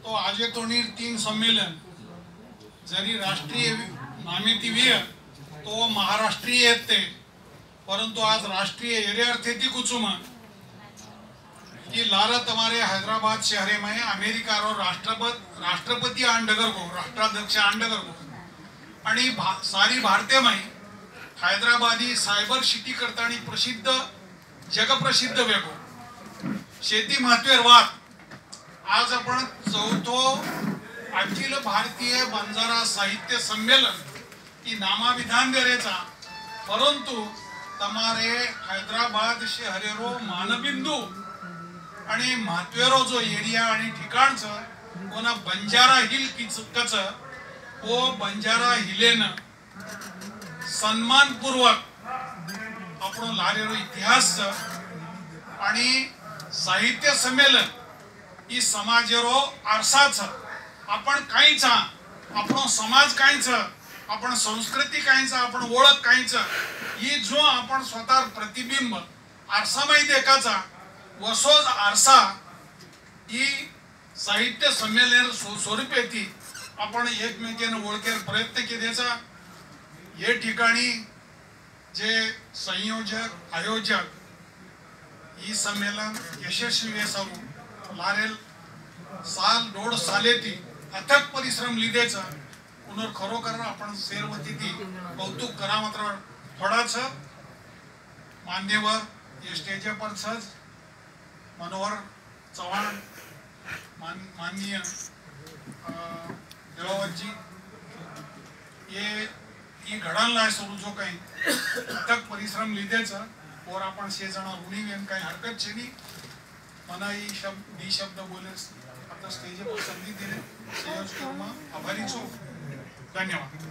तो आजे तोणी 3 सम्मेलन जरी राष्ट्रीय नामेती विय तो महाराष्ट्रीय येते परंतु आज राष्ट्रीय एरियार्थेती कुचुम कि लारा तमारे हैदराबाद शहरे में अमेरिका रो राष्ट्रपति आंडगर को राष्ट्राध्यक्ष आंडगर को आणि सारी भारतीय में हैदराबादी सायबर सिटी करतानी प्रसिद्ध जगप्रसिद्ध वेगो शेती महत्वेर वाद आज आपण चौथो अखिल भारतीय बंजारा साहित्य सम्मेलन की नामाविधान करेचा परंतु तमारे हैदराबाद शहरेरो मानबिंदू आणि महत्वेरो जो एरिया आणि ठिकाणच कोणा बंजारा हिल किचकच ओ बंजारा हिलेन सन्मानपूर्वक आपण लारेरो इतिहास आणि साहित्य संमेलन ही समाजेरो आरसाच आपण काहीच आपण समाज काहीच आपण संस्कृती काहीच आपण ओळख काहीच ही जो आपण स्वतः प्रतिबिंब आरसामध्ये देखाचा वसोज आरसा ही साहित्य संमेलन स्वरूपेती आपण एकमेकांना ओळखेर प्रयत्न केल्याचा हे ठिकाणी जे संयोजक आयोजक ही संमेलन यशस्वी असावं लारेल साल 1.5 सालेती अथक परिश्रम लिदेचा पुनर खरोखर आपण शेरवती ती कौतुक करा मात्र थोडाच मान्यवर या स्टेज पर सहज मनोहर चव्हाण माननीय देवावतजी ये घडांना सुरू जो काही अथक परिश्रम लिदेचा और आपण 6 जण ऋणी वेन काही हरकत छेनी मना ही शब्द बोले आता स्टेज पर संधी दिले सहयोग करमा आभारी छो धन्यवाद।